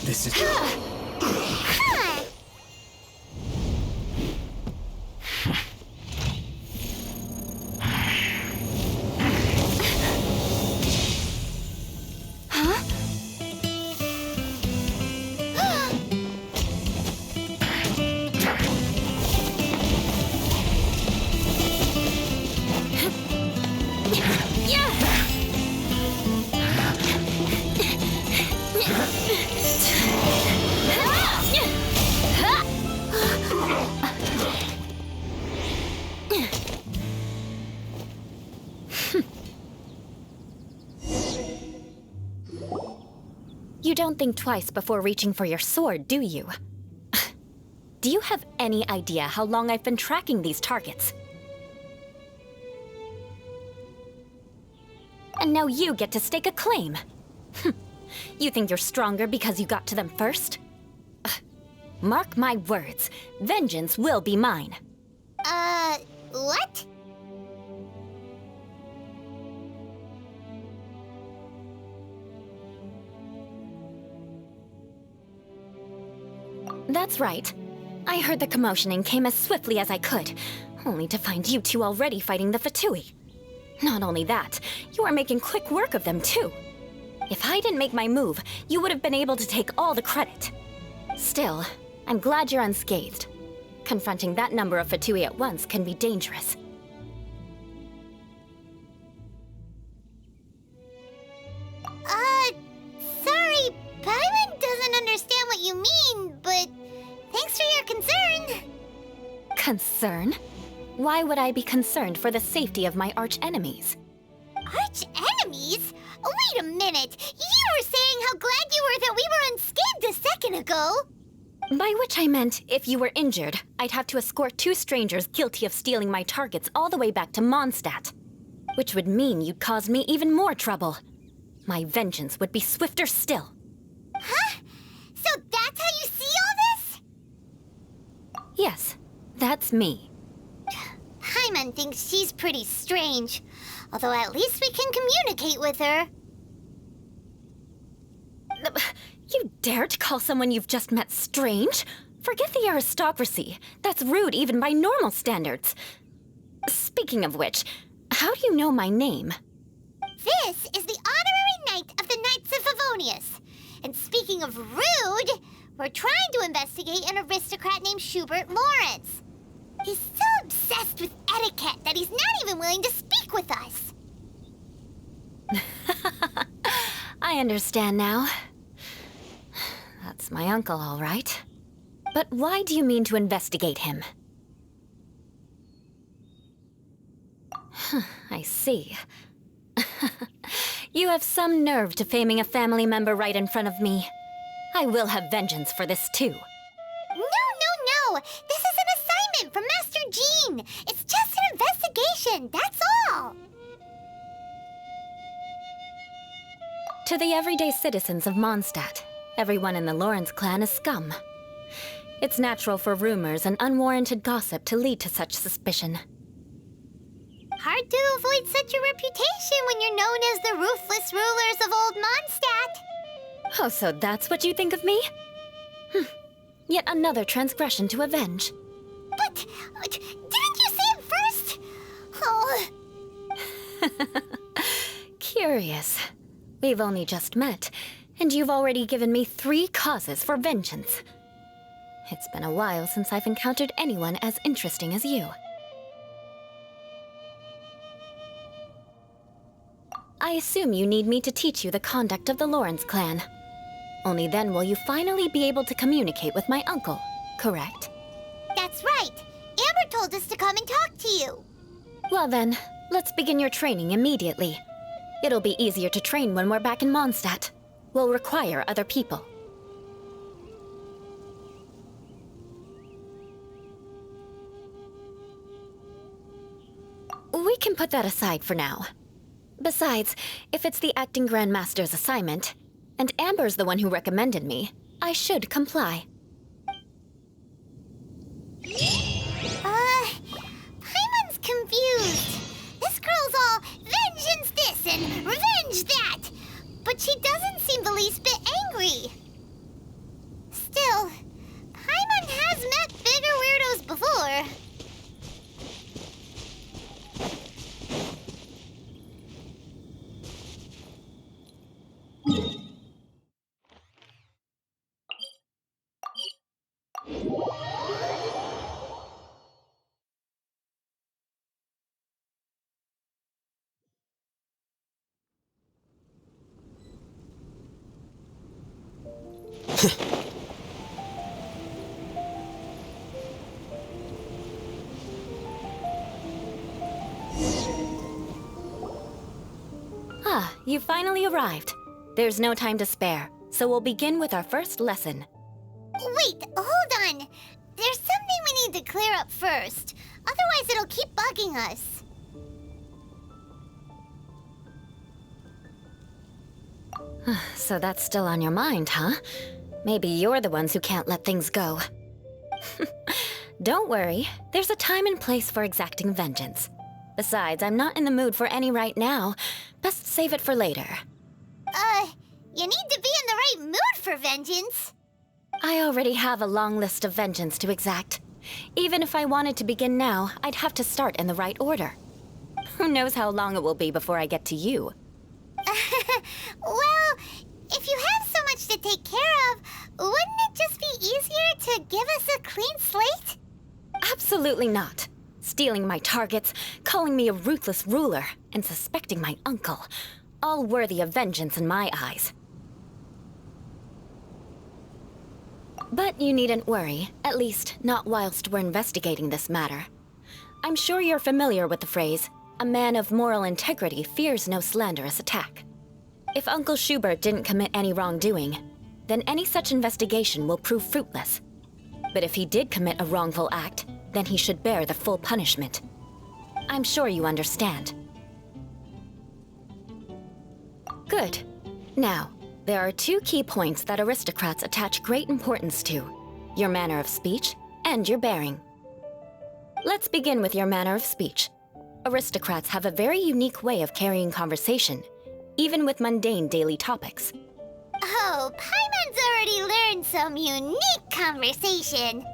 This is... You don't think twice before reaching for your sword, do you? Do you have any idea how long I've been tracking these targets? And now you get to stake a claim. You think you're stronger because you got to them first? Mark my words, vengeance will be mine. What? That's right. I heard the commotion and came as swiftly as I could, only to find you two already fighting the Fatui. Not only that, you are making quick work of them too. If I didn't make my move, you would have been able to take all the credit. Still, I'm glad you're unscathed. Confronting that number of Fatui at once can be dangerous. Sorry, Paimon doesn't understand what you mean, but thanks for your concern. Concern? Why would I be concerned for the safety of my arch-enemies? Arch-enemies? Wait a minute! You were saying how glad you were that we were unscathed a second ago! By which I meant, if you were injured, I'd have to escort two strangers guilty of stealing my targets all the way back to Mondstadt. Which would mean you'd cause me even more trouble. My vengeance would be swifter still. Huh? So that's how you see all this? Yes, that's me. Paimon thinks she's pretty strange. Although at least we can communicate with her. You dare to call someone you've just met strange? Forget the aristocracy. That's rude even by normal standards. Speaking of which, how do you know my name? This is the honorary knight of the Knights of Favonius. And speaking of rude, we're trying to investigate an aristocrat named Schubert Lawrence. He's so obsessed with etiquette that he's not even willing to speak with us. I understand now. That's my uncle, all right. But why do you mean to investigate him? I see. You have some nerve to faming a family member right in front of me. I will have vengeance for this too. No! This is an assignment from Master Jean. It's just an investigation, that's all. To the everyday citizens of Mondstadt, everyone in the Lawrence clan is scum. It's natural for rumors and unwarranted gossip to lead to such suspicion. Hard to avoid such a reputation when you're known as the ruthless rulers of Old Mondstadt. Oh, so that's what you think of me? Yet another transgression to avenge. But, didn't you say it first? Oh. Curious. We've only just met, and you've already given me 3 causes for vengeance. It's been a while since I've encountered anyone as interesting as you. I assume you need me to teach you the conduct of the Lawrence clan. Only then will you finally be able to communicate with my uncle, correct? That's right. Amber told us to come and talk to you. Well then, let's begin your training immediately. It'll be easier to train when we're back in Mondstadt. We'll require other people. We can put that aside for now. Besides, if it's the acting Grandmaster's assignment, and Amber's the one who recommended me, I should comply. Paimon's confused. This girl's all vengeance this and revenge that. But she doesn't seem the least bit angry. Still, Paimon has met bigger weirdos before. Ah, you finally arrived. There's no time to spare, so we'll begin with our first lesson. Wait, hold on. There's something we need to clear up first. Otherwise, it'll keep bugging us. So that's still on your mind, huh? Maybe you're the ones who can't let things go. Don't worry, there's a time and place for exacting vengeance. Besides, I'm not in the mood for any right now. Best save it for later. You need to be in the right mood for vengeance. I already have a long list of vengeance to exact. Even if I wanted to begin now, I'd have to start in the right order. Who knows how long it will be before I get to you? Well, if you have so much to take care of, wouldn't it just be easier to give us a clean slate? Absolutely not. Stealing my targets, calling me a ruthless ruler, and suspecting my uncle. All worthy of vengeance in my eyes. But you needn't worry, at least not whilst we're investigating this matter. I'm sure you're familiar with the phrase, a man of moral integrity fears no slanderous attack. If Uncle Schubert didn't commit any wrongdoing, then any such investigation will prove fruitless. But if he did commit a wrongful act, then he should bear the full punishment. I'm sure you understand. Good. Now, there are two key points that aristocrats attach great importance to: your manner of speech and your bearing. Let's begin with your manner of speech. Aristocrats have a very unique way of carrying conversation, even with mundane daily topics. Oh, Paimon's already learned some unique conversation.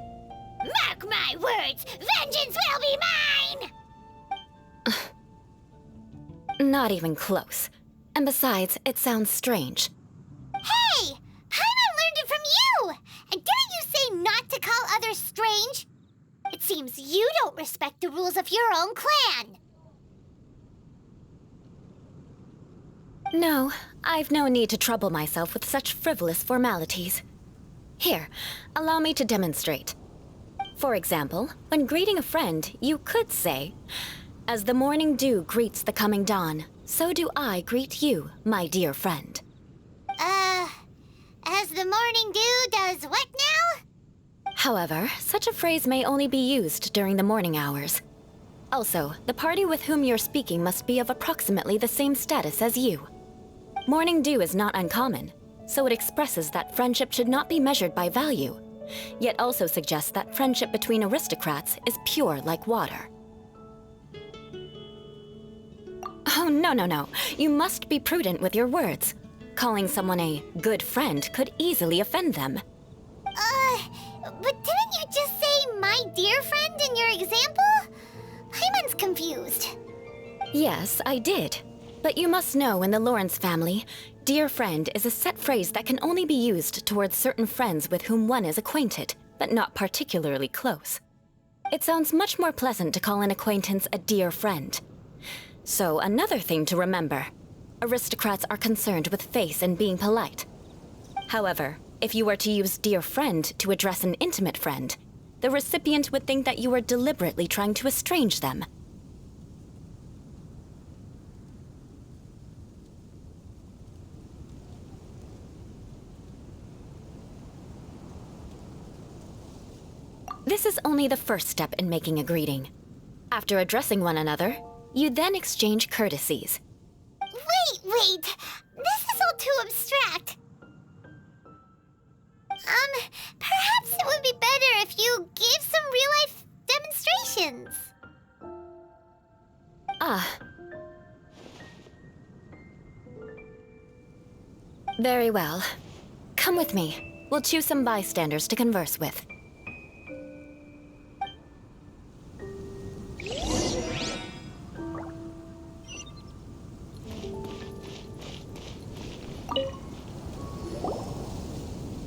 Mark my words, vengeance will be mine! Not even close. And besides, it sounds strange. Hey! Paimon learned it from you! And didn't you say not to call others strange? It seems you don't respect the rules of your own clan. No, I've no need to trouble myself with such frivolous formalities. Here, allow me to demonstrate. For example, when greeting a friend, you could say, "As the morning dew greets the coming dawn, so do I greet you, my dear friend." As the morning dew does what now? However, such a phrase may only be used during the morning hours. Also, the party with whom you're speaking must be of approximately the same status as you. Morning dew is not uncommon, so it expresses that friendship should not be measured by value, yet also suggests that friendship between aristocrats is pure like water. Oh, no. You must be prudent with your words. Calling someone a good friend could easily offend them. But didn't you just say my dear friend in your example? Paimon's confused. Yes, I did. But you must know in the Lawrence family, dear friend is a set phrase that can only be used towards certain friends with whom one is acquainted, but not particularly close. It sounds much more pleasant to call an acquaintance a dear friend. So, another thing to remember. Aristocrats are concerned with face and being polite. However, if you were to use dear friend to address an intimate friend, the recipient would think that you were deliberately trying to estrange them. This is only the first step in making a greeting. After addressing one another, you then exchange courtesies. Wait! This is all too abstract. Perhaps it would be better if you gave some real-life demonstrations. Very well. Come with me. We'll choose some bystanders to converse with.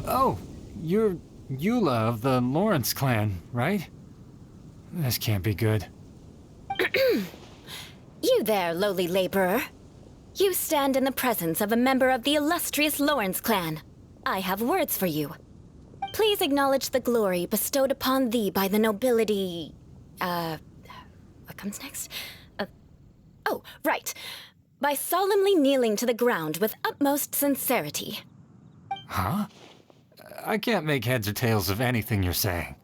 Oh, you're Eula of the Lawrence clan, right? This can't be good. You there, lowly laborer. You stand in the presence of a member of the illustrious Lawrence clan. I have words for you. Please acknowledge the glory bestowed upon thee by the nobility... What comes next? Oh, right. By solemnly kneeling to the ground with utmost sincerity. Huh? I can't make heads or tails of anything you're saying.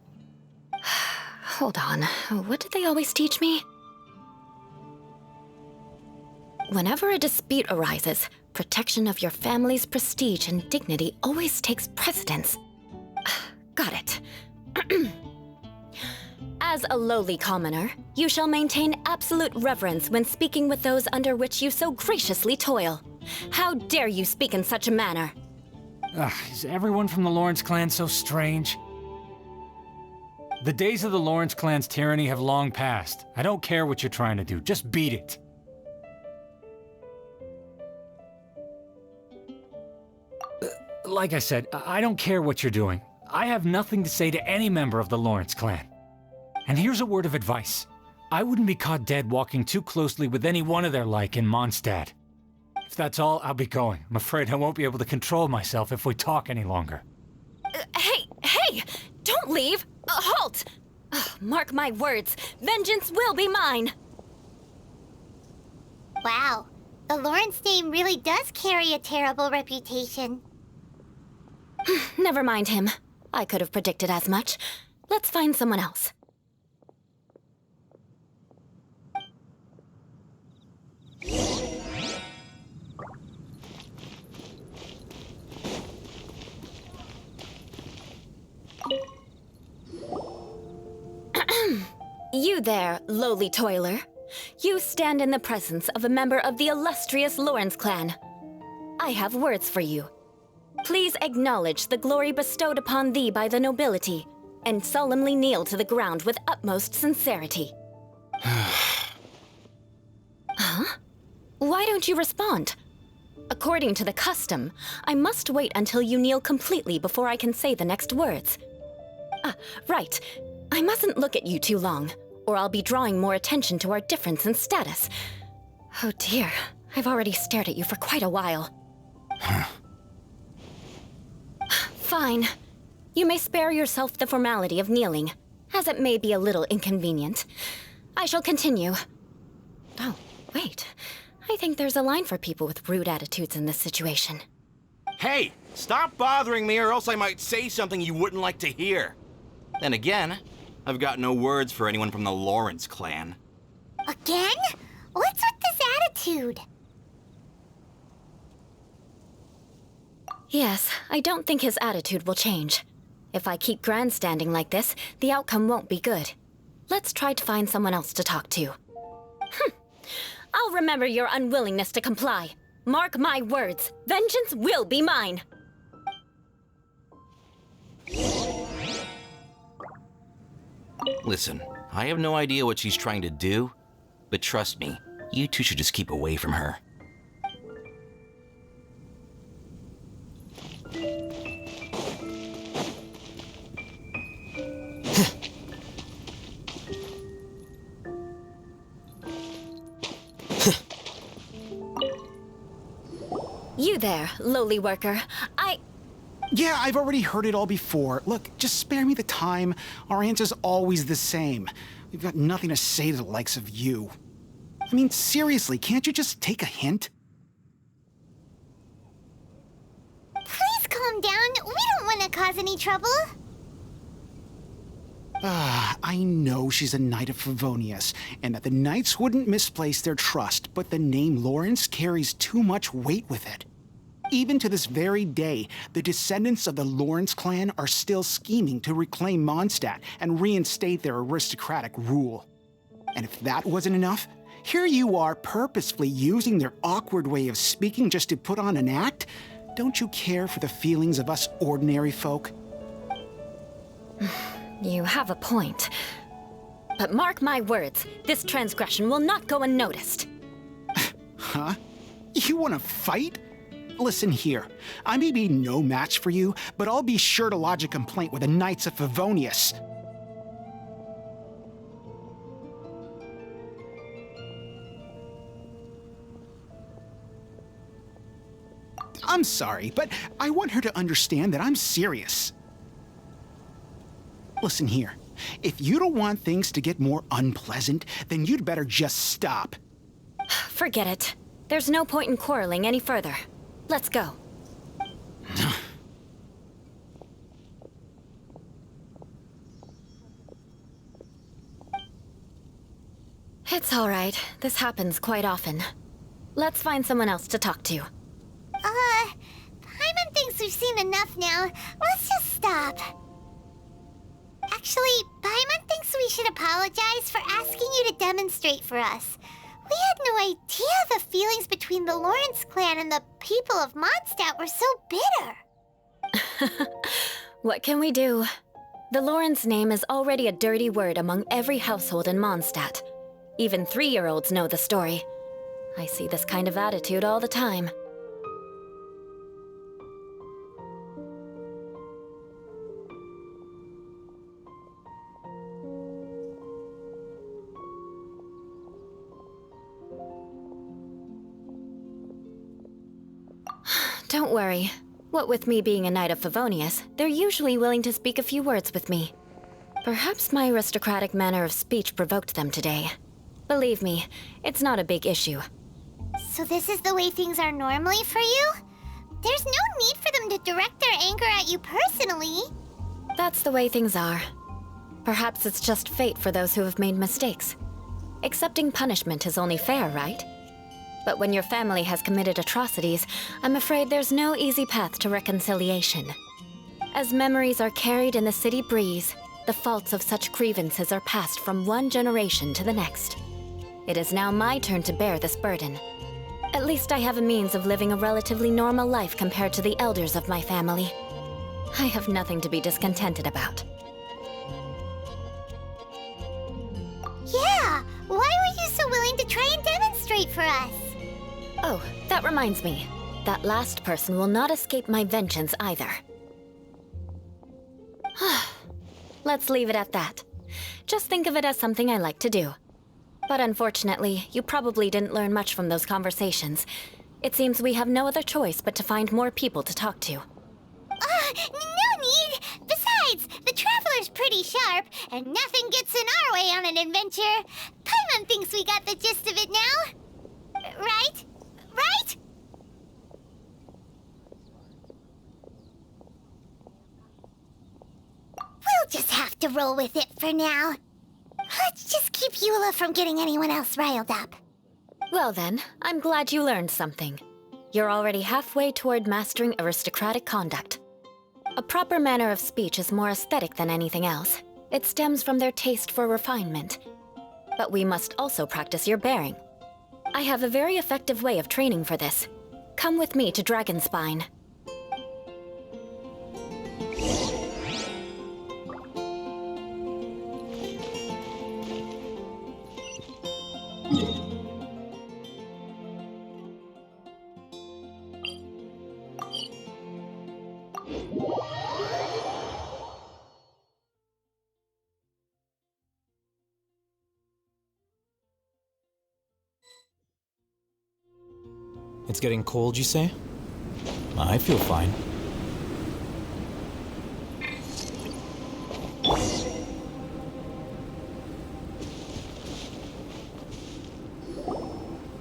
Hold on. What did they always teach me? Whenever a dispute arises, protection of your family's prestige and dignity always takes precedence. Got it. As a lowly commoner, you shall maintain absolute reverence when speaking with those under which you so graciously toil. How dare you speak in such a manner? Is everyone from the Lawrence clan so strange? The days of the Lawrence clan's tyranny have long passed. I don't care what you're trying to do, just beat it. Like I said, I don't care what you're doing. I have nothing to say to any member of the Lawrence clan. And here's a word of advice. I wouldn't be caught dead walking too closely with any one of their like in Mondstadt. If that's all, I'll be going. I'm afraid I won't be able to control myself if we talk any longer. Hey! Don't leave! Halt! Mark my words, vengeance will be mine! Wow, the Lawrence name really does carry a terrible reputation. Never mind him. I could have predicted as much. Let's find someone else. You there, lowly toiler. You stand in the presence of a member of the illustrious Lawrence clan. I have words for you. Please acknowledge the glory bestowed upon thee by the nobility, and solemnly kneel to the ground with utmost sincerity. Huh? Why don't you respond? According to the custom, I must wait until you kneel completely before I can say the next words. Right. I mustn't look at you too long, or I'll be drawing more attention to our difference in status. Oh dear, I've already stared at you for quite a while. Fine. You may spare yourself the formality of kneeling, as it may be a little inconvenient. I shall continue. Oh, wait. I think there's a line for people with rude attitudes in this situation. Hey, stop bothering me or else I might say something you wouldn't like to hear. Then again, I've got no words for anyone from the Lawrence clan. Again? What's with this attitude? Yes, I don't think his attitude will change. If I keep grandstanding like this, the outcome won't be good. Let's try to find someone else to talk to. I'll remember your unwillingness to comply. Mark my words, vengeance will be mine. Listen, I have no idea what she's trying to do, but trust me, you two should just keep away from her. You there, lowly worker. Yeah, I've already heard it all before. Look, just spare me the time. Our answer's always the same. We've got nothing to say to the likes of you. I mean, seriously, can't you just take a hint? Please calm down. We don't want to cause any trouble. I know she's a Knight of Favonius, and that the Knights wouldn't misplace their trust, but the name Lawrence carries too much weight with it. Even to this very day, the descendants of the Lawrence clan are still scheming to reclaim Mondstadt and reinstate their aristocratic rule. And if that wasn't enough, here you are purposefully using their awkward way of speaking just to put on an act? Don't you care for the feelings of us ordinary folk? You have a point. But mark my words, this transgression will not go unnoticed. Huh? You want to fight? Listen here, I may be no match for you, but I'll be sure to lodge a complaint with the Knights of Favonius. I'm sorry, but I want her to understand that I'm serious. Listen here, if you don't want things to get more unpleasant, then you'd better just stop. Forget it. There's no point in quarreling any further. Let's go. It's all right. This happens quite often. Let's find someone else to talk to. Paimon thinks we've seen enough now. Let's just stop. Actually, Paimon thinks we should apologize for asking you to demonstrate for us. We had no idea the feelings between the Lawrence clan and the people of Mondstadt were so bitter. What can we do? The Lawrence name is already a dirty word among every household in Mondstadt. Even 3-year-olds know the story. I see this kind of attitude all the time. Don't worry. What with me being a Knight of Favonius, they're usually willing to speak a few words with me. Perhaps my aristocratic manner of speech provoked them today. Believe me, it's not a big issue. So this is the way things are normally for you? There's no need for them to direct their anger at you personally. That's the way things are. Perhaps it's just fate for those who have made mistakes. Accepting punishment is only fair, right? But when your family has committed atrocities, I'm afraid there's no easy path to reconciliation. As memories are carried in the city breeze, the faults of such grievances are passed from one generation to the next. It is now my turn to bear this burden. At least I have a means of living a relatively normal life compared to the elders of my family. I have nothing to be discontented about. Yeah, why were you so willing to try and demonstrate for us? Oh, that reminds me. That last person will not escape my vengeance either. Let's leave it at that. Just think of it as something I like to do. But unfortunately, you probably didn't learn much from those conversations. It seems we have no other choice but to find more people to talk to. No need! Besides, the Traveler's pretty sharp, and nothing gets in our way on an adventure. Paimon thinks we got the gist of it now. Right? Right? We'll just have to roll with it for now. Let's just keep Eula from getting anyone else riled up. Well then, I'm glad you learned something. You're already halfway toward mastering aristocratic conduct. A proper manner of speech is more aesthetic than anything else. It stems from their taste for refinement. But we must also practice your bearing. I have a very effective way of training for this. Come with me to Dragonspine. It's getting cold, you say? I feel fine.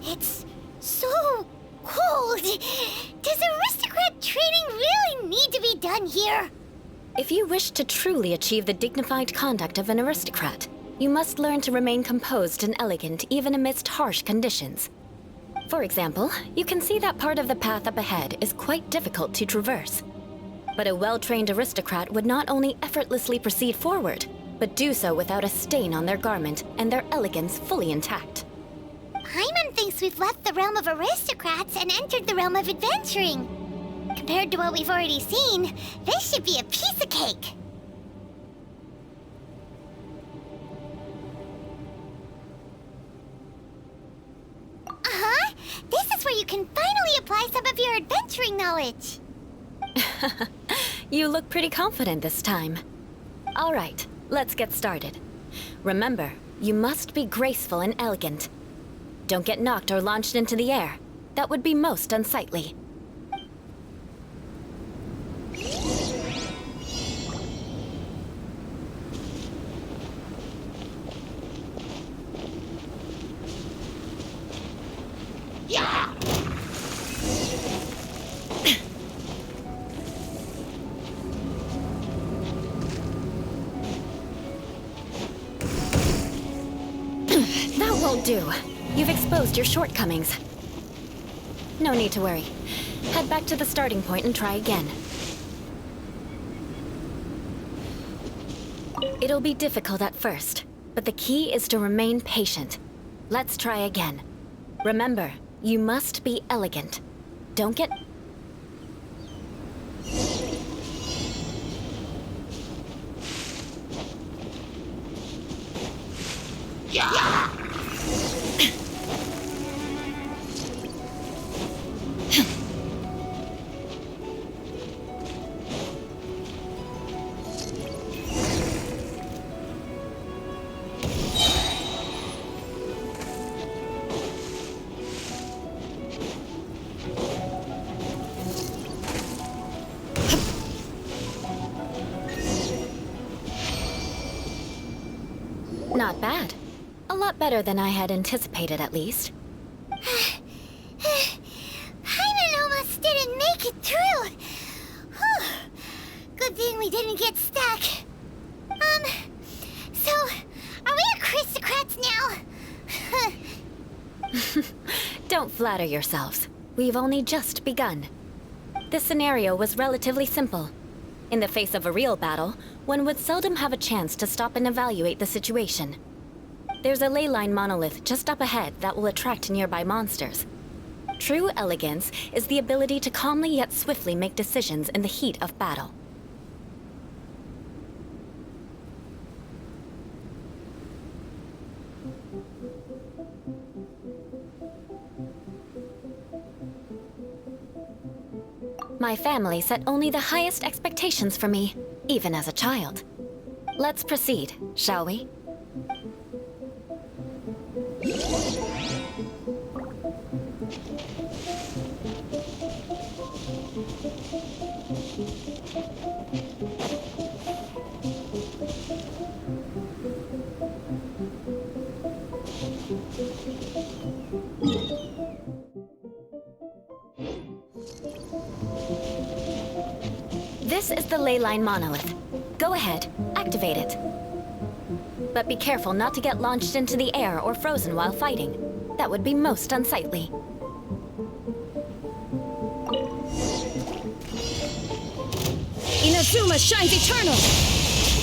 It's so cold. Does aristocrat training really need to be done here? If you wish to truly achieve the dignified conduct of an aristocrat, you must learn to remain composed and elegant even amidst harsh conditions. For example, you can see that part of the path up ahead is quite difficult to traverse. But a well-trained aristocrat would not only effortlessly proceed forward, but do so without a stain on their garment and their elegance fully intact. Paimon thinks we've left the realm of aristocrats and entered the realm of adventuring. Compared to what we've already seen, this should be a piece of cake. Uh-huh. This is where you can finally apply some of your adventuring knowledge. You look pretty confident this time. All right, let's get started. Remember, you must be graceful and elegant. Don't get knocked or launched into the air. That would be most unsightly. That won't do. You've exposed your shortcomings. No need to worry. Head back to the starting point and try again. It'll be difficult at first, but the key is to remain patient. Let's try again. Remember, you must be elegant. Don't get... Not bad. A lot better than I had anticipated, at least. Paimon almost didn't make it through. Whew. Good thing we didn't get stuck. So, are we aristocrats now? Don't flatter yourselves. We've only just begun. This scenario was relatively simple. In the face of a real battle, one would seldom have a chance to stop and evaluate the situation. There's a ley line monolith just up ahead that will attract nearby monsters. True elegance is the ability to calmly yet swiftly make decisions in the heat of battle. My family set only the highest expectations for me, even as a child. Let's proceed, shall we? This is the ley line monolith. Go ahead, activate it. But be careful not to get launched into the air or frozen while fighting. That would be most unsightly. Inazuma shines eternal!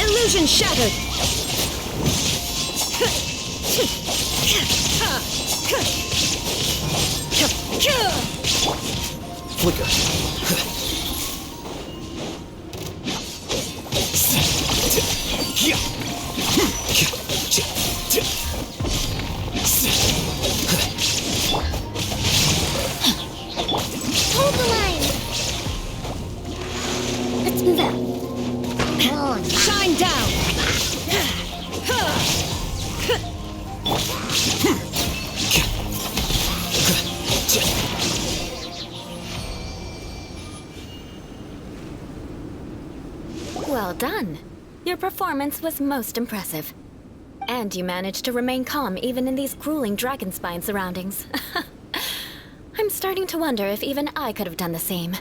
Illusion shattered! Flicker. Hold the line! Let's move out. Shine down! Well done. Your performance was most impressive. And you managed to remain calm even in these grueling dragonspine surroundings. I'm starting to wonder if even I could have done the same.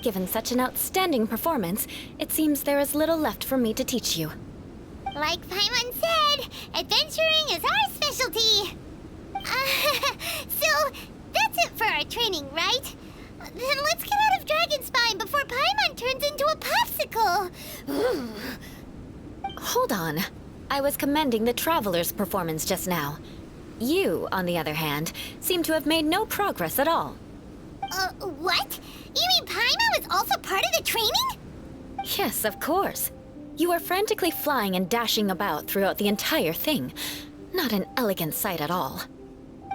Given such an outstanding performance, it seems there is little left for me to teach you. Like Paimon said, adventuring is our specialty. So, that's it for our training, right? Then let's get out of Dragonspine before Paimon turns into a popsicle. Hold on. I was commending the Traveler's performance just now. You, on the other hand, seem to have made no progress at all. What? You mean Paimon was also part of the training? Yes, of course. You were frantically flying and dashing about throughout the entire thing. Not an elegant sight at all.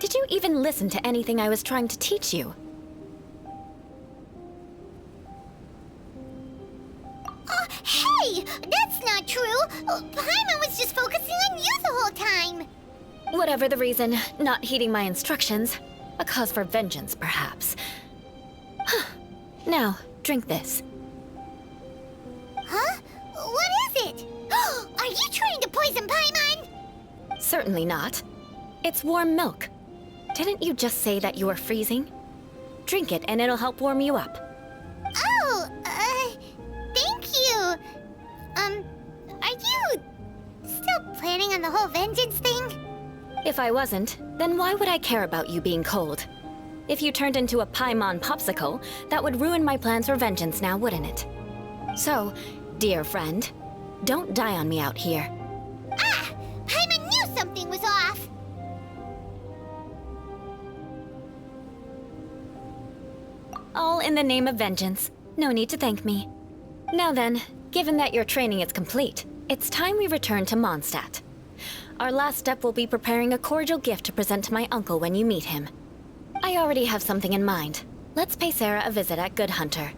Did you even listen to anything I was trying to teach you? Hey! That's not true! Paimon was just focusing on you the whole time! Whatever the reason, not heeding my instructions. A cause for vengeance, perhaps. Now, drink this. Huh? What is it? Are you trying to poison Paimon? Certainly not. It's warm milk. Didn't you just say that you were freezing? Drink it and it'll help warm you up. Oh, thank you. Are you still planning on the whole vengeance thing? If I wasn't, then why would I care about you being cold? If you turned into a Paimon popsicle, that would ruin my plans for vengeance now, wouldn't it? So, dear friend, don't die on me out here. Ah! Paimon knew something was off! All in the name of vengeance. No need to thank me. Now then, given that your training is complete, it's time we return to Mondstadt. Our last step will be preparing a cordial gift to present to my uncle when you meet him. I already have something in mind. Let's pay Sarah a visit at Good Hunter.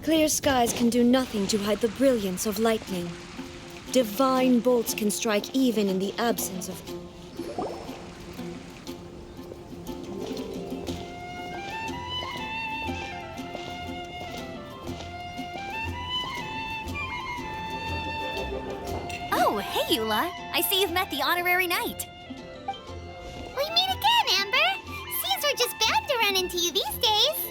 Clear skies can do nothing to hide the brilliance of lightning. Divine bolts can strike even in the absence of... Oh, hey, Eula. I see you've met the honorary knight. We meet again, Amber! Seems we're just bound to run into you these days.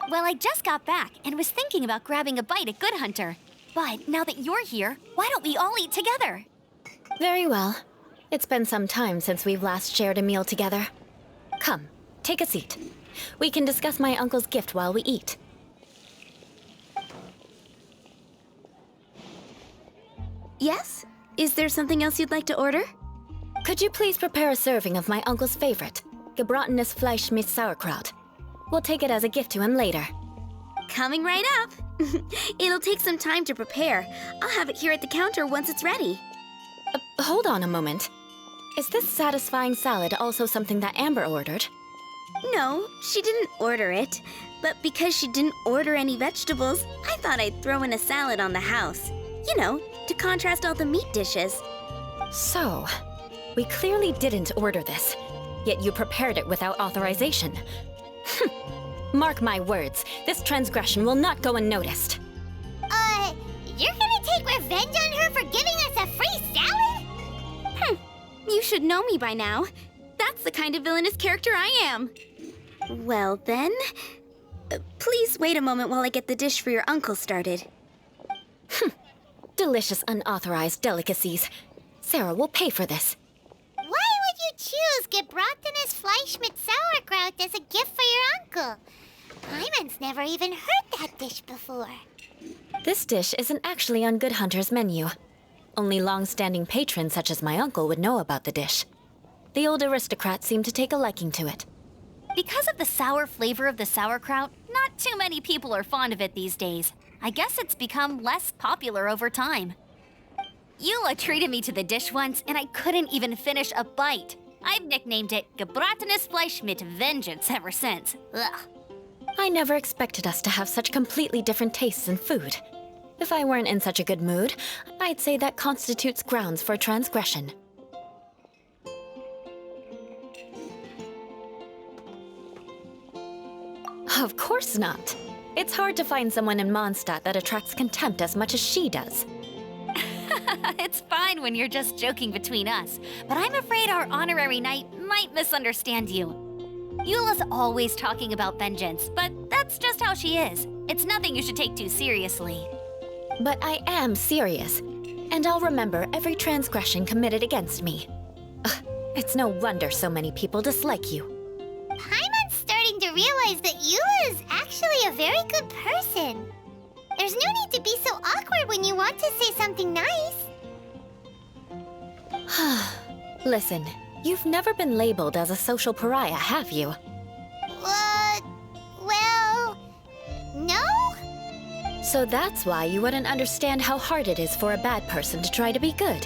Well, I just got back and was thinking about grabbing a bite at Good Hunter. But now that you're here, why don't we all eat together? Very well. It's been some time since we've last shared a meal together. Come, take a seat. We can discuss my uncle's gift while we eat. Yes? Is there something else you'd like to order? Could you please prepare a serving of my uncle's favorite, gebratenes Fleisch mit Sauerkraut? We'll take it as a gift to him later. Coming right up. It'll take some time to prepare. I'll have it here at the counter once it's ready. Hold on a moment. Is this satisfying salad also something that Amber ordered? No, she didn't order it. But because she didn't order any vegetables, I thought I'd throw in a salad on the house. You know, to contrast all the meat dishes. So, we clearly didn't order this, yet you prepared it without authorization. Mark my words, this transgression will not go unnoticed. You're gonna take revenge on her for giving us a free salad? You should know me by now. That's the kind of villainous character I am. Well then, please wait a moment while I get the dish for your uncle started. Delicious unauthorized delicacies. Sarah will pay for this. Why would you choose gebratenes Fleisch mit Sauerkraut as a gift for your uncle? Paimon's never even heard that dish before. This dish isn't actually on Good Hunter's menu. Only long-standing patrons such as my uncle would know about the dish. The old aristocrat seemed to take a liking to it. Because of the sour flavor of the sauerkraut, not too many people are fond of it these days. I guess it's become less popular over time. Eula treated me to the dish once, and I couldn't even finish a bite. I've nicknamed it gebratenes Fleisch mit Vengeance ever since. Ugh. I never expected us to have such completely different tastes in food. If I weren't in such a good mood, I'd say that constitutes grounds for transgression. Of course not. It's hard to find someone in Mondstadt that attracts contempt as much as she does. It's fine when you're just joking between us, but I'm afraid our honorary knight might misunderstand you. Eula's always talking about vengeance, but that's just how she is. It's nothing you should take too seriously. But I am serious, and I'll remember every transgression committed against me. Ugh, it's no wonder so many people dislike you. Paimon's starting to realize that Eula is actually a very good person. There's no need to be so awkward when you want to say something nice. Listen, you've never been labeled as a social pariah, have you? Well, no? So that's why you wouldn't understand how hard it is for a bad person to try to be good.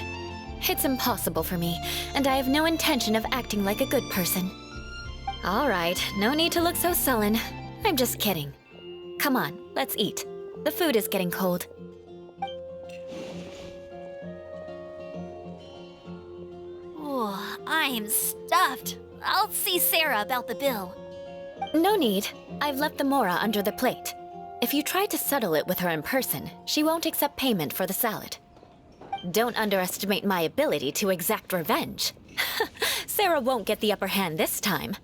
It's impossible for me, and I have no intention of acting like a good person. All right, no need to look so sullen. I'm just kidding. Come on, let's eat. The food is getting cold. Oh, I'm stuffed. I'll see Sarah about the bill. No need. I've left the mora under the plate. If you try to settle it with her in person, she won't accept payment for the salad. Don't underestimate my ability to exact revenge. Sarah won't get the upper hand this time.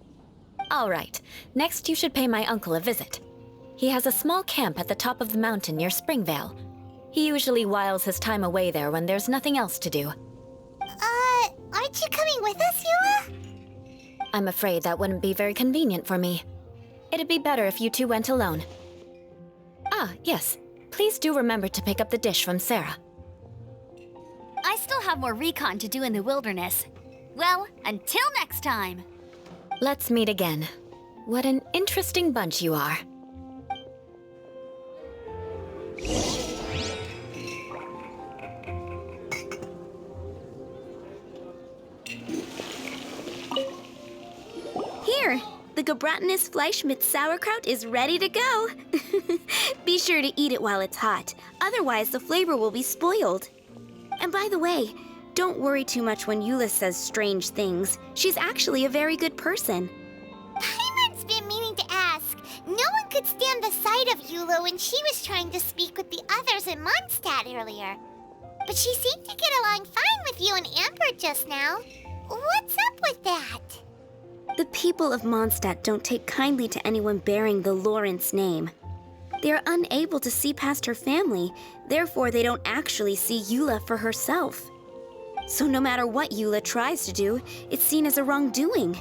All right, next you should pay my uncle a visit. He has a small camp at the top of the mountain near Springvale. He usually whiles his time away there when there's nothing else to do. Aren't you coming with us, Eula? I'm afraid that wouldn't be very convenient for me. It'd be better if you two went alone. Ah, yes. Please do remember to pick up the dish from Sarah. I still have more recon to do in the wilderness. Well, until next time. Let's meet again. What an interesting bunch you are. Here, the gebratenes Fleisch mit Sauerkraut is ready to go. Be sure to eat it while it's hot, otherwise the flavor will be spoiled. And by the way, don't worry too much when Eula says strange things. She's actually a very good person. Paimon's been meaning to ask. No one could stand the sight of Eula when she was trying to speak with the others in Mondstadt earlier. But she seemed to get along fine with you and Amber just now. What's up with that? The people of Mondstadt don't take kindly to anyone bearing the Lawrence name. They are unable to see past her family, therefore they don't actually see Eula for herself. So no matter what Eula tries to do, it's seen as a wrongdoing.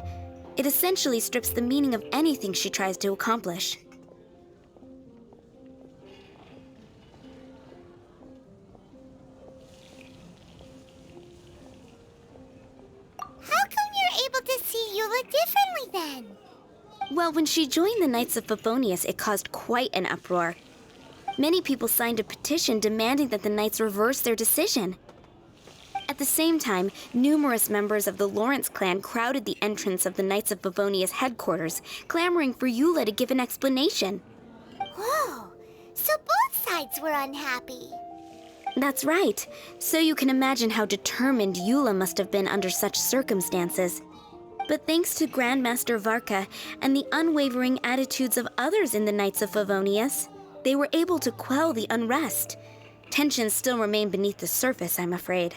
It essentially strips the meaning of anything she tries to accomplish. How come you're able to see Eula differently then? Well, when she joined the Knights of Favonius, it caused quite an uproar. Many people signed a petition demanding that the Knights reverse their decision. At the same time, numerous members of the Lawrence clan crowded the entrance of the Knights of Favonius headquarters, clamoring for Eula to give an explanation. Whoa, so both sides were unhappy. That's right. So you can imagine how determined Eula must have been under such circumstances. But thanks to Grandmaster Varka and the unwavering attitudes of others in the Knights of Favonius, they were able to quell the unrest. Tensions still remain beneath the surface, I'm afraid.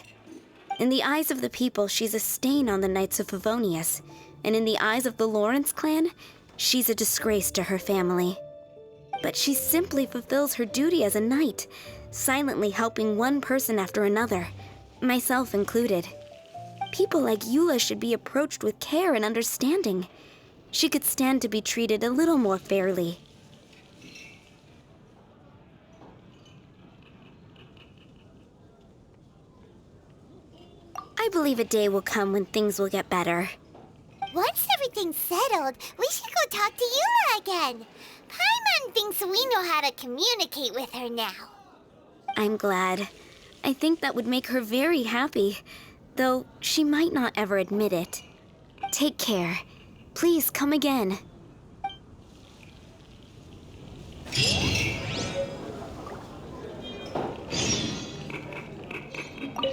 In the eyes of the people, she's a stain on the Knights of Favonius, and in the eyes of the Lawrence clan, she's a disgrace to her family. But she simply fulfills her duty as a knight, silently helping one person after another, myself included. People like Eula should be approached with care and understanding. She could stand to be treated a little more fairly. I believe a day will come when things will get better. Once everything's settled, we should go talk to Eula again. Paimon thinks we know how to communicate with her now. I'm glad. I think that would make her very happy, though she might not ever admit it. Take care. Please come again.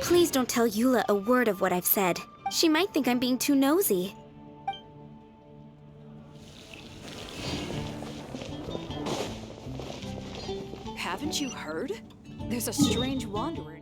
Please don't tell Eula a word of what I've said. She might think I'm being too nosy. Haven't you heard? There's a strange wanderer.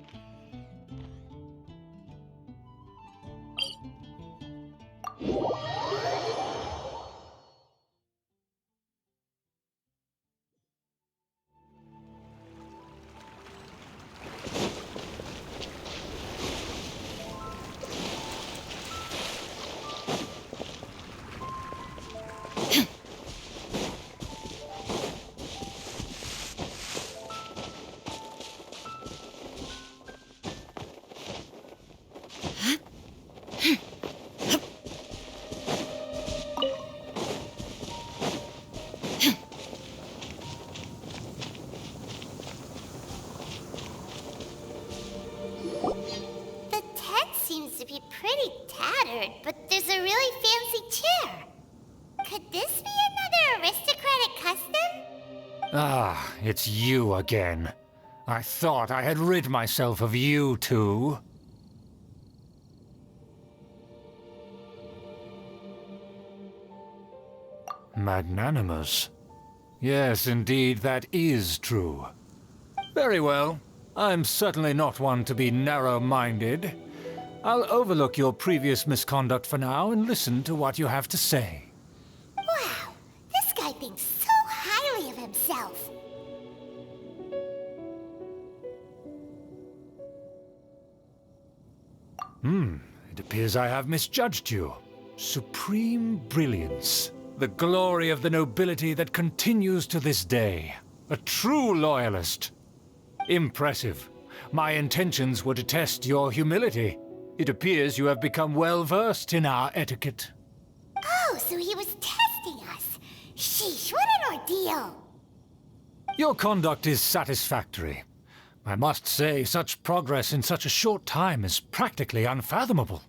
Pretty tattered, but there's a really fancy chair. Could this be another aristocratic custom? Ah, it's you again. I thought I had rid myself of you two. Magnanimous. Yes, indeed, that is true. Very well. I'm certainly not one to be narrow-minded. I'll overlook your previous misconduct for now and listen to what you have to say. Wow, this guy thinks so highly of himself. It appears I have misjudged you. Supreme brilliance. The glory of the nobility that continues to this day. A true loyalist. Impressive. My intentions were to test your humility. It appears you have become well-versed in our etiquette. Oh, so he was testing us. Sheesh, what an ordeal. Your conduct is satisfactory. I must say, such progress in such a short time is practically unfathomable.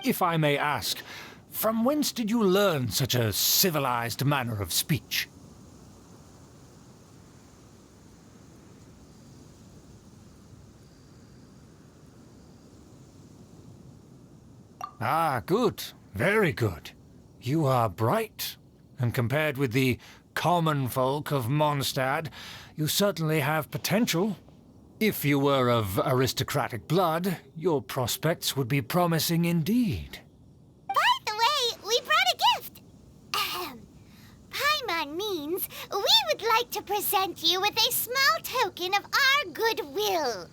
If I may ask, from whence did you learn such a civilized manner of speech? Ah, good. Very good. You are bright, and compared with the common folk of Mondstadt, you certainly have potential. If you were of aristocratic blood, your prospects would be promising indeed. By the way, we brought a present you with a small token of our goodwill.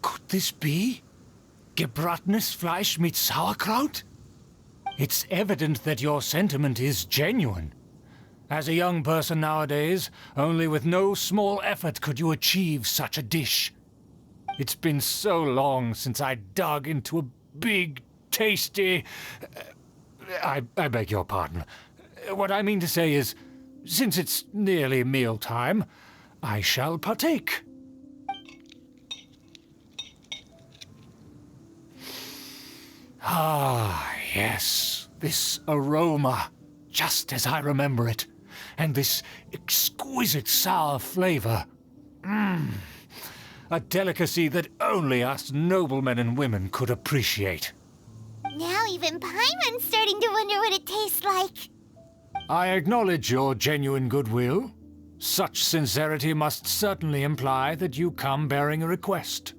Could this be? Gebratenes Fleisch mit Sauerkraut? It's evident that your sentiment is genuine. As a young person nowadays, only with no small effort could you achieve such a dish. It's been so long since I dug into a big, tasty... I beg your pardon. What I mean to say is, since it's nearly mealtime, I shall partake. Ah, yes, this aroma, just as I remember it, and this exquisite sour flavor. A delicacy that only us noblemen and women could appreciate. Now even Paimon's starting to wonder what it tastes like. I acknowledge your genuine goodwill. Such sincerity must certainly imply that you come bearing a request.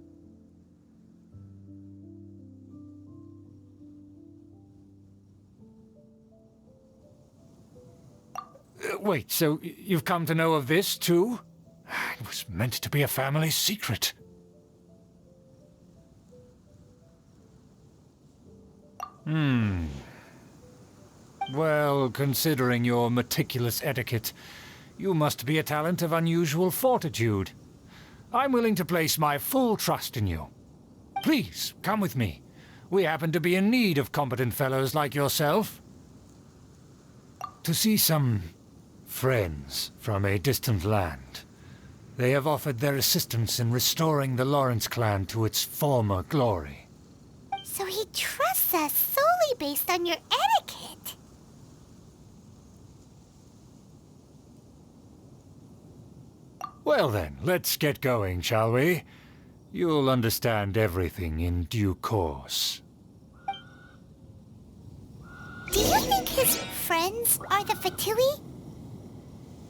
Wait, so you've come to know of this, too? It was meant to be a family secret. Well, considering your meticulous etiquette, you must be a talent of unusual fortitude. I'm willing to place my full trust in you. Please, come with me. We happen to be in need of competent fellows like yourself. To see some friends from a distant land. They have offered their assistance in restoring the Lawrence clan to its former glory. So he trusts us solely based on your etiquette. Well then, let's get going, shall we? You'll understand everything in due course. Do you think his friends are the Fatui?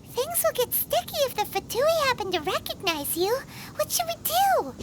Things will get sticky if the Fatui happen to recognize you. What should we do?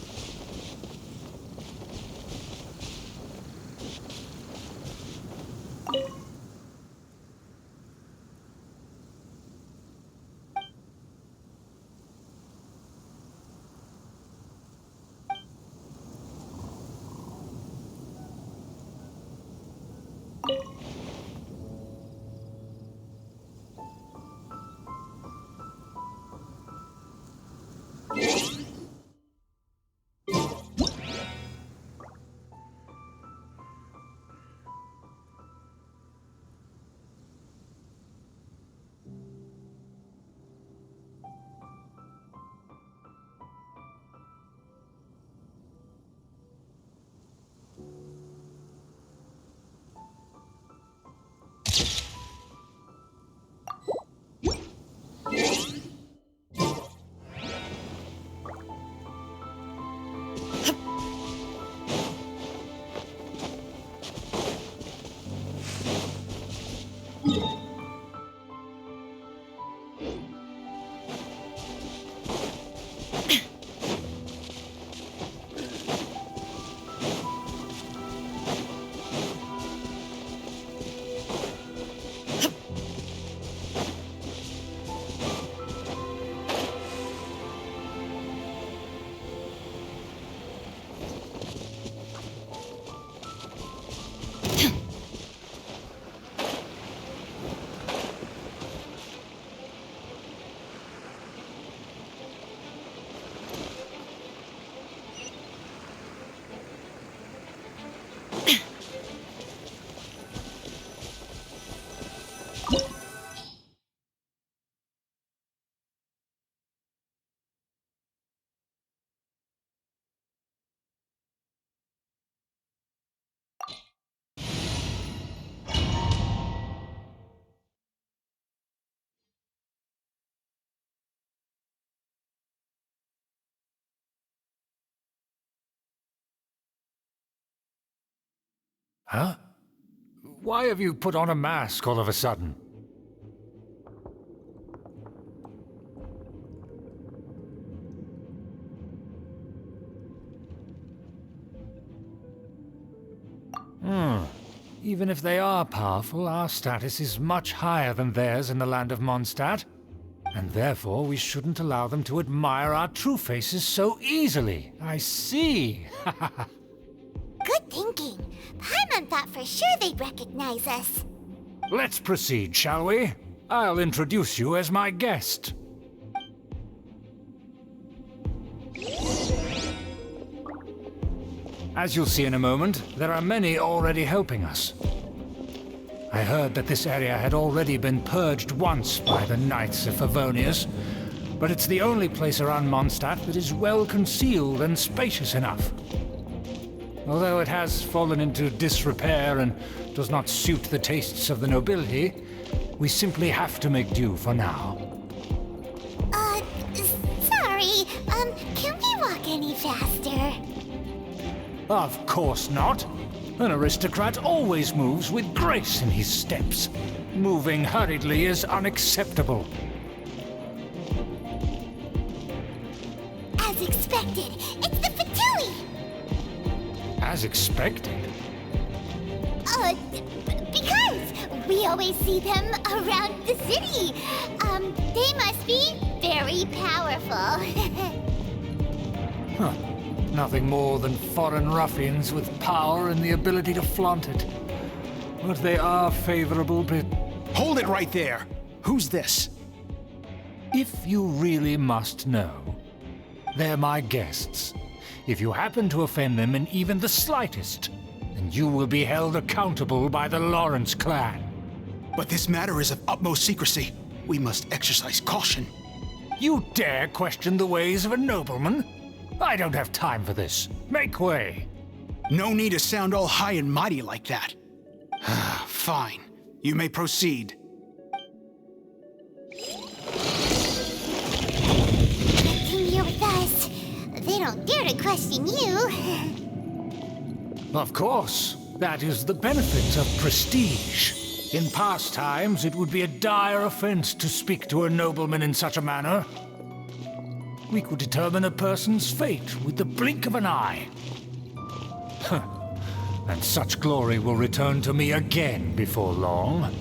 Huh? Why have you put on a mask all of a sudden? Even if they are powerful, our status is much higher than theirs in the land of Mondstadt. And therefore we shouldn't allow them to admire our true faces so easily. I see. Good thinking. Paimon thought for sure they'd recognize us. Let's proceed, shall we? I'll introduce you as my guest. As you'll see in a moment, there are many already helping us. I heard that this area had already been purged once by the Knights of Favonius, but it's the only place around Mondstadt that is well concealed and spacious enough. Although it has fallen into disrepair and does not suit the tastes of the nobility, we simply have to make do for now. Sorry, can we walk any faster? Of course not. An aristocrat always moves with grace in his steps. Moving hurriedly is unacceptable. As expected, it's the Fatui! As expected? Because we always see them around the city. They must be very powerful. Huh. Nothing more than foreign ruffians with power and the ability to flaunt it. But they are favorable bit. Hold it right there! Who's this? If you really must know, they're my guests. If you happen to offend them in even the slightest, then you will be held accountable by the Lawrence clan. But this matter is of utmost secrecy. We must exercise caution. You dare question the ways of a nobleman? I don't have time for this. Make way. No need to sound all high and mighty like that. Fine. You may proceed. Nothing here with us. They don't dare to question you. Of course. That is the benefit of prestige. In past times, it would be a dire offense to speak to a nobleman in such a manner. We could determine a person's fate with the blink of an eye. And such glory will return to me again before long.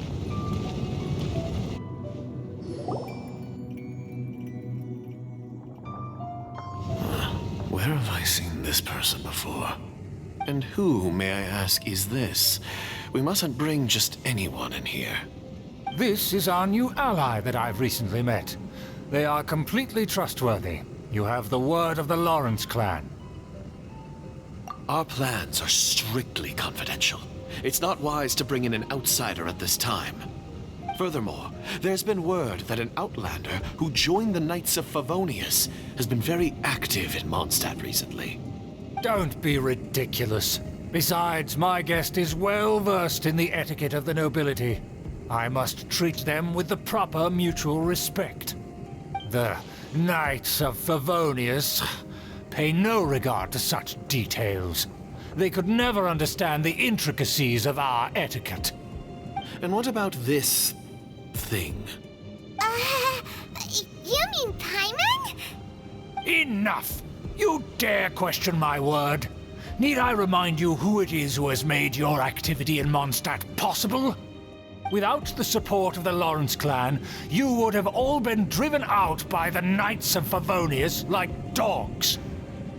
Where have I seen this person before? And who, may I ask, is this? We mustn't bring just anyone in here. This is our new ally that I've recently met. They are completely trustworthy. You have the word of the Lawrence clan. Our plans are strictly confidential. It's not wise to bring in an outsider at this time. Furthermore, there's been word that an outlander who joined the Knights of Favonius has been very active in Mondstadt recently. Don't be ridiculous. Besides, my guest is well versed in the etiquette of the nobility. I must treat them with the proper mutual respect. The Knights of Favonius pay no regard to such details. They could never understand the intricacies of our etiquette. And what about this thing? You mean Paimon? Enough! You dare question my word? Need I remind you who it is who has made your activity in Mondstadt possible? Without the support of the Lawrence clan, you would have all been driven out by the Knights of Favonius like dogs.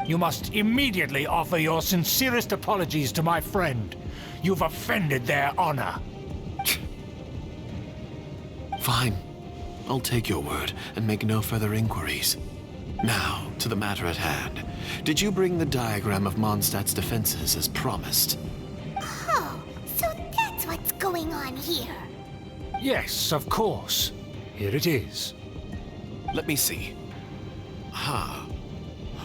You must immediately offer your sincerest apologies to my friend. You've offended their honor. Fine. I'll take your word and make no further inquiries. Now, to the matter at hand. Did you bring the diagram of Mondstadt's defenses as promised? Oh, so that's what's going on here. Yes, of course. Here it is. Let me see.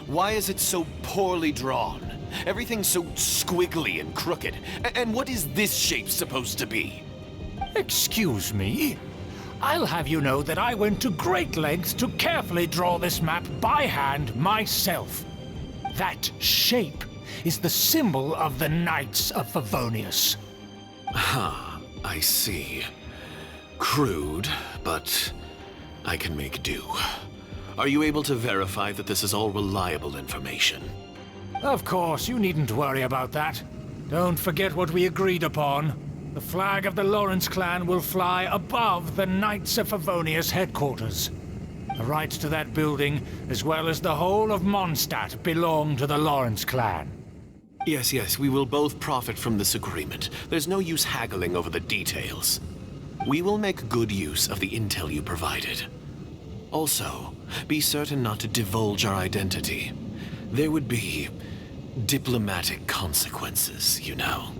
Why is it so poorly drawn? Everything's so squiggly and crooked. And what is this shape supposed to be? Excuse me? I'll have you know that I went to great lengths to carefully draw this map by hand myself. That shape is the symbol of the Knights of Favonius. I see. Crude, but I can make do. Are you able to verify that this is all reliable information? Of course, you needn't worry about that. Don't forget what we agreed upon. The flag of the Lawrence clan will fly above the Knights of Favonius headquarters. The rights to that building, as well as the whole of Mondstadt, belong to the Lawrence clan. Yes, we will both profit from this agreement. There's no use haggling over the details. We will make good use of the intel you provided. Also, be certain not to divulge our identity. There would be diplomatic consequences, you know.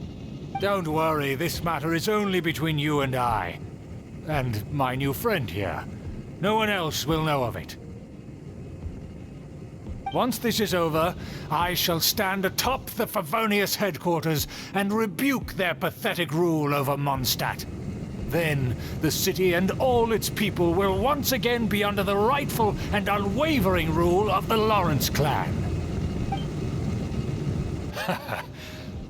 Don't worry, this matter is only between you and I. And my new friend here. No one else will know of it. Once this is over, I shall stand atop the Favonius headquarters and rebuke their pathetic rule over Mondstadt. Then, the city and all its people will once again be under the rightful and unwavering rule of the Lawrence clan.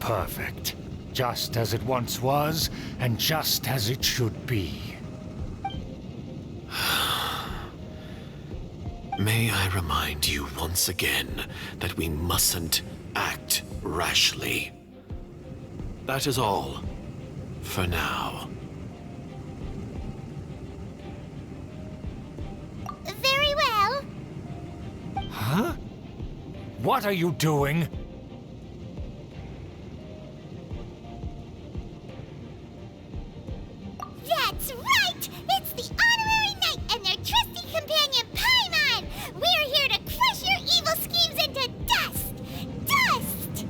Perfect. Just as it once was, and just as it should be. May I remind you once again that we mustn't act rashly. That is all, for now. Very well. Huh? What are you doing? That's right! It's the Honorary Knight and their trusty companion, Paimon! We're here to crush your evil schemes into dust! Dust!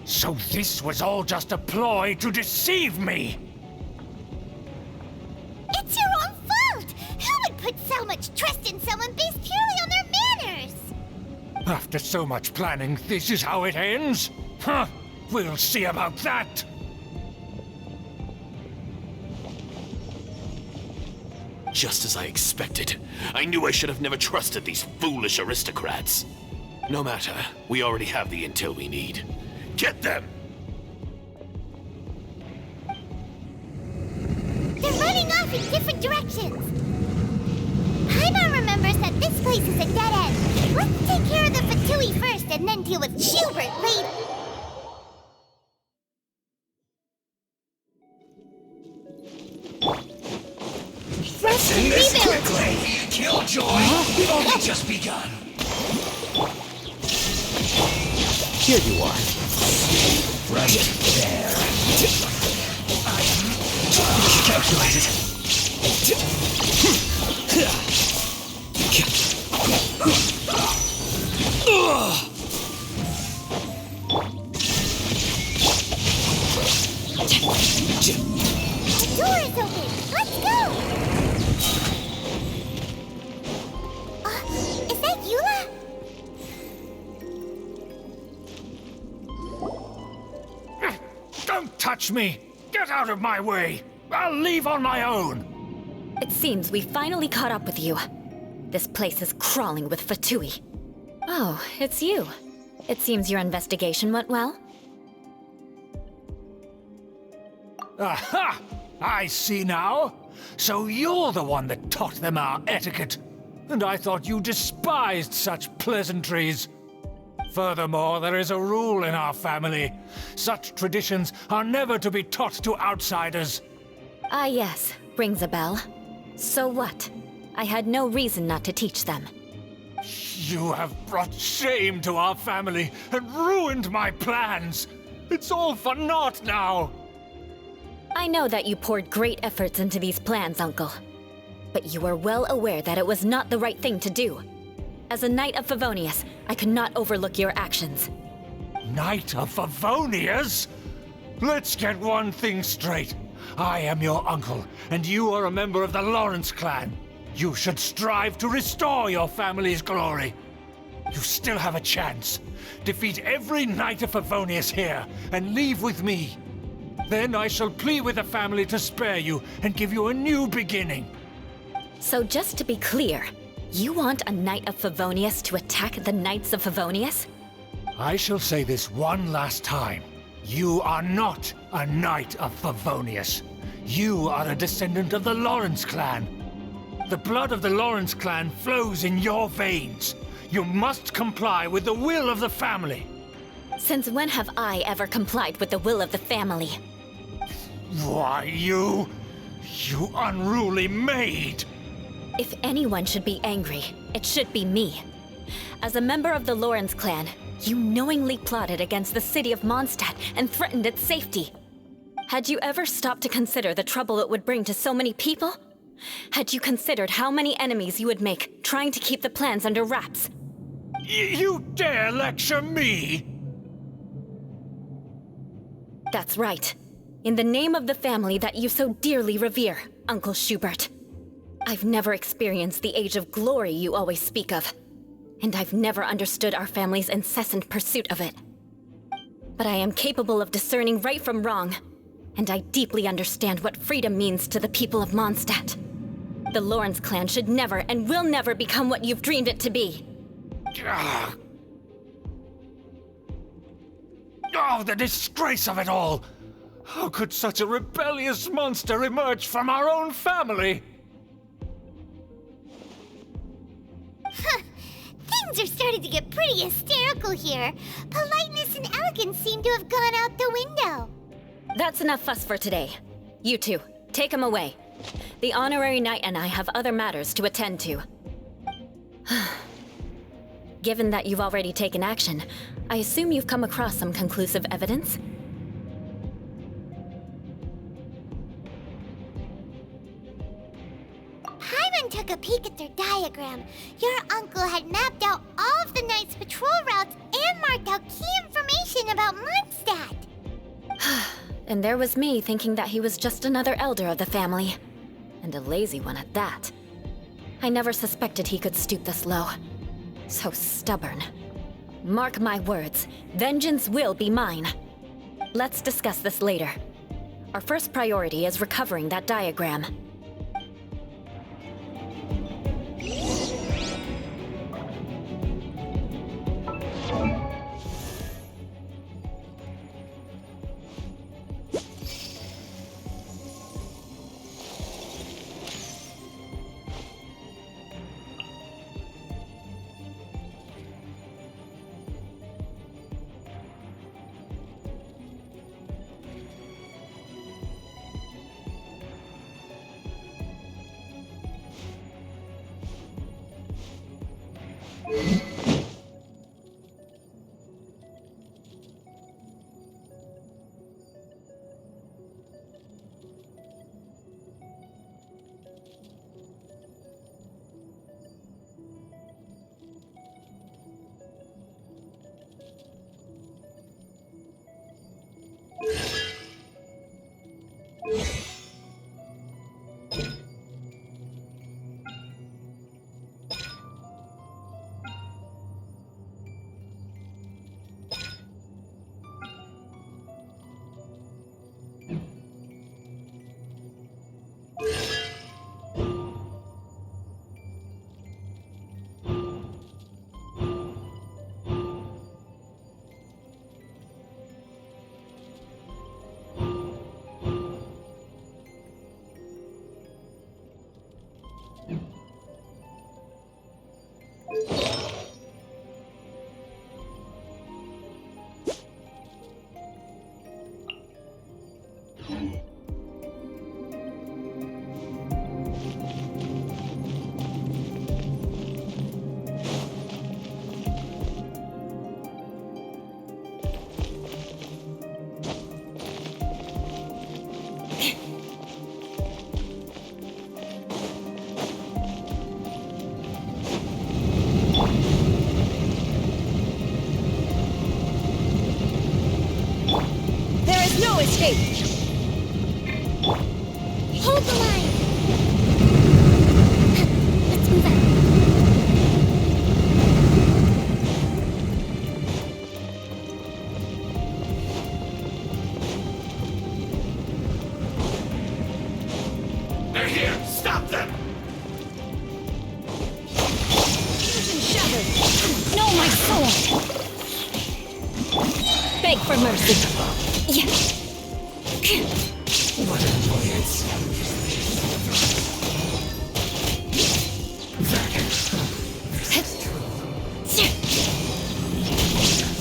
So this was all just a ploy to deceive me! It's your own fault! Who would put so much trust in someone based purely on their manners? After so much planning, this is how it ends? Huh, we'll see about that! Just as I expected. I knew I should have never trusted these foolish aristocrats. No matter, we already have the intel we need. Get them! They're running off in different directions. Paimon remembers that this place is a dead end. Let's take care of the Fatui first and then deal with Schubert later. End this quickly! Killjoy! We've only just begun! Here you are. Right there. Calculated. The door is open! Let's go! Is that Eula? Don't touch me! Get out of my way! I'll leave on my own! It seems we finally caught up with you. This place is crawling with Fatui. Oh, it's you. It seems your investigation went well. Aha! I see now. So you're the one that taught them our etiquette. And I thought you despised such pleasantries. Furthermore, there is a rule in our family. Such traditions are never to be taught to outsiders. Ah yes, rings a bell. So what? I had no reason not to teach them. You have brought shame to our family and ruined my plans. It's all for naught now. I know that you poured great efforts into these plans, Uncle. But you are well aware that it was not the right thing to do. As a Knight of Favonius, I could not overlook your actions. Knight of Favonius? Let's get one thing straight. I am your uncle, and you are a member of the Lawrence clan. You should strive to restore your family's glory. You still have a chance. Defeat every Knight of Favonius here, and leave with me. Then I shall plead with the family to spare you and give you a new beginning. So just to be clear, you want a Knight of Favonius to attack the Knights of Favonius? I shall say this one last time. You are not a Knight of Favonius. You are a descendant of the Lawrence clan. The blood of the Lawrence clan flows in your veins. You must comply with the will of the family. Since when have I ever complied with the will of the family? Why, you unruly maid! If anyone should be angry, it should be me. As a member of the Lawrence clan, you knowingly plotted against the city of Mondstadt and threatened its safety. Had you ever stopped to consider the trouble it would bring to so many people? Had you considered how many enemies you would make trying to keep the plans under wraps? You dare lecture me? That's right. In the name of the family that you so dearly revere, Uncle Schubert. I've never experienced the age of glory you always speak of, and I've never understood our family's incessant pursuit of it. But I am capable of discerning right from wrong, and I deeply understand what freedom means to the people of Mondstadt. The Lawrence clan should never and will never become what you've dreamed it to be. Oh, the disgrace of it all! How could such a rebellious monster emerge from our own family? Things are starting to get pretty hysterical here. Politeness and elegance seem to have gone out the window. That's enough fuss for today. You two, take him away. The honorary knight and I have other matters to attend to. Given that you've already taken action, I assume you've come across some conclusive evidence? Paimon took a peek at their diagram. Your uncle had mapped out all of the Knight's patrol routes and marked out key information about Mondstadt. And there was me thinking that he was just another elder of the family. And a lazy one at that. I never suspected he could stoop this low. So stubborn. Mark my words, vengeance will be mine. Let's discuss this later. Our first priority is recovering that diagram. escape! Hold the line! Let's move out. They're here! Stop them! Fusion shattered! No, my soul! Beg for mercy. Yeah. What annoyance!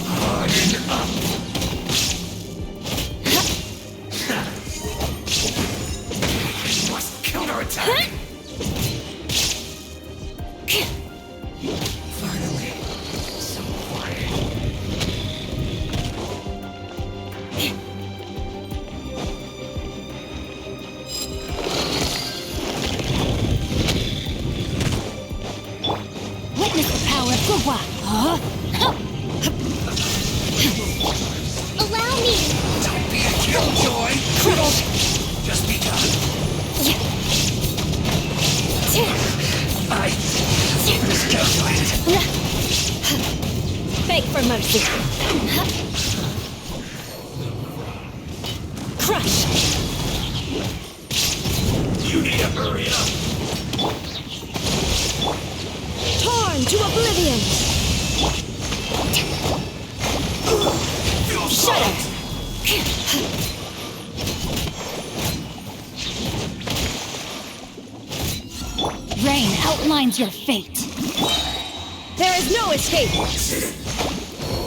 Harden up! Finally. So quiet. Witness the power of Gua. Allow me! Don't be a killjoy! Just begun. I miscalculated. Beg for mercy. Crush! You need to hurry up. Torn to oblivion! Shudder! Rain outlines your fate. There is no escape!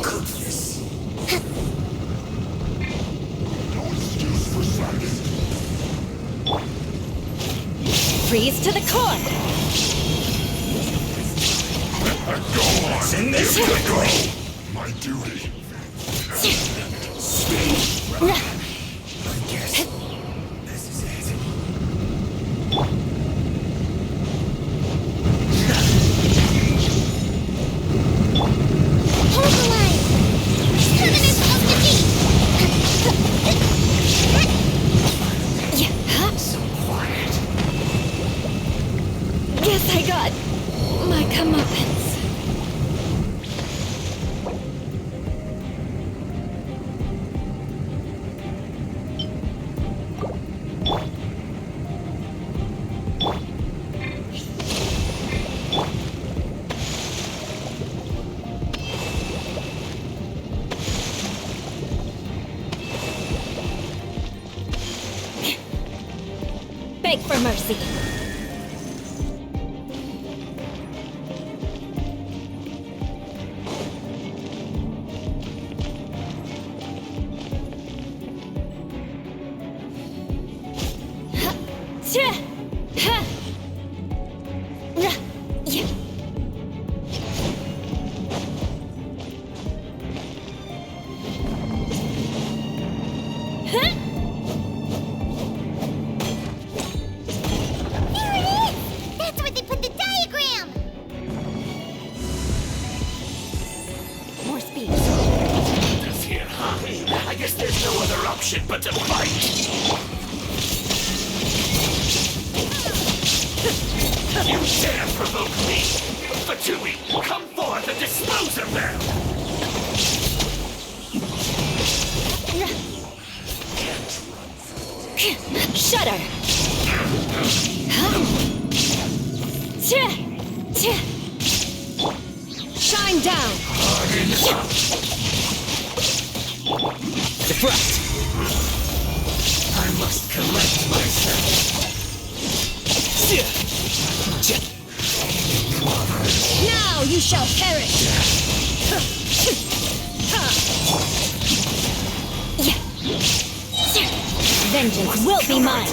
Goodness. Freeze to the core. Go on. In this quickly. My duty. I guess this is it. Hold the line! Turn it supposed to be! So quiet. Guess I got my comeuppance. Beg for mercy. There it is! That's where they put the diagram! More speed. This here, huh? I guess there's no other option but to fight. You dare provoke me! Fatui, come forth and dispose of them! Shudder! Shine down! Deflect! I must collect myself. Now you shall perish! Vengeance will be mine!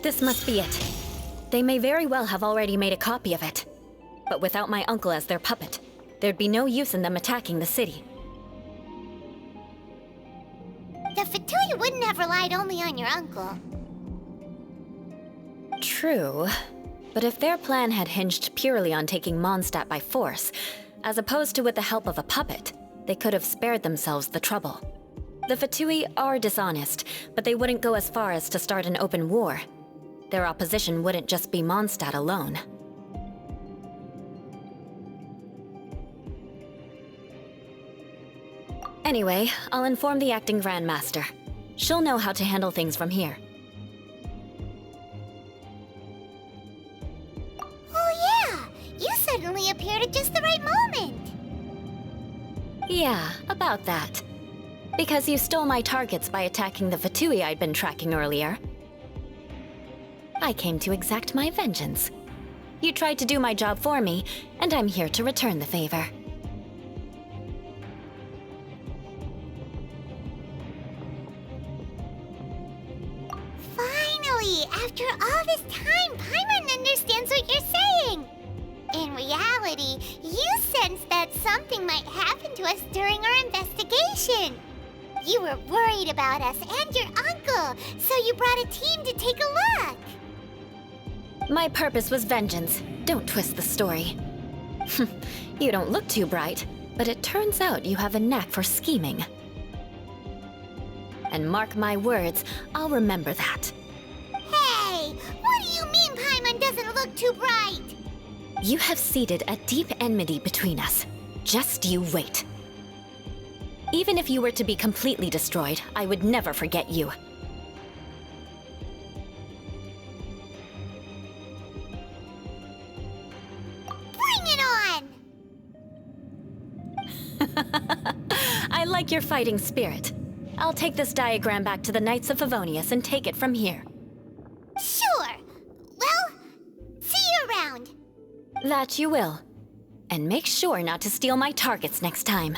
This must be it. They may very well have already made a copy of it. But without my uncle as their puppet, there'd be no use in them attacking the city. The Fatui wouldn't have relied only on your uncle. True. But if their plan had hinged purely on taking Mondstadt by force, as opposed to with the help of a puppet, they could have spared themselves the trouble. The Fatui are dishonest, but they wouldn't go as far as to start an open war. Their opposition wouldn't just be Mondstadt alone. Anyway, I'll inform the acting Grandmaster. She'll know how to handle things from here. Oh yeah! You suddenly appeared at just the right moment! Yeah, about that. Because you stole my targets by attacking the Fatui I'd been tracking earlier. I came to exact my vengeance. You tried to do my job for me, and I'm here to return the favor. After all this time, Paimon understands what you're saying. In reality, you sensed that something might happen to us during our investigation. You were worried about us and your uncle, so you brought a team to take a look. My purpose was vengeance. Don't twist the story. You don't look too bright, but it turns out you have a knack for scheming. And mark my words, I'll remember that. Hey, what do you mean Paimon doesn't look too bright? You have seeded a deep enmity between us. Just you wait. Even if you were to be completely destroyed, I would never forget you. Bring it on! I like your fighting spirit. I'll take this diagram back to the Knights of Favonius and take it from here. Sure. Well, see you around. That you will. And make sure not to steal my targets next time.